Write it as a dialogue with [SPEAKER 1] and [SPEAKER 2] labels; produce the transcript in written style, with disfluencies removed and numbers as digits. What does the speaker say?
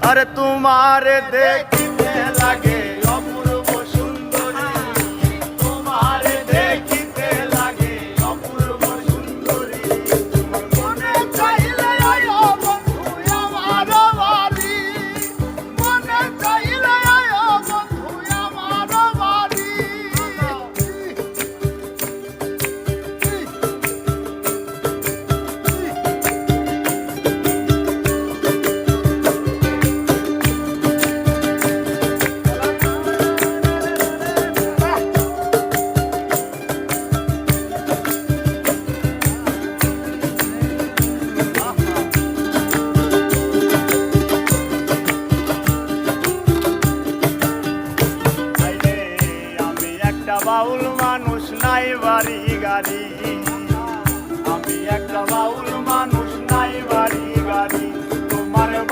[SPEAKER 1] আরে তোমার দেখিতে লাগে অপূর্ব সুন্দরী, তোমার দেখিতে লাগে অপূর্ব সুন্দরী। তোমার মনে চাইলে আয়ো বন্ধু আমার বাড়ি, মনে চাইলে আয়ো বন্ধু আমার বাড়ি। বাউল মানুষ নাই বাড়ি গাড়ি, আমি একটা বাউল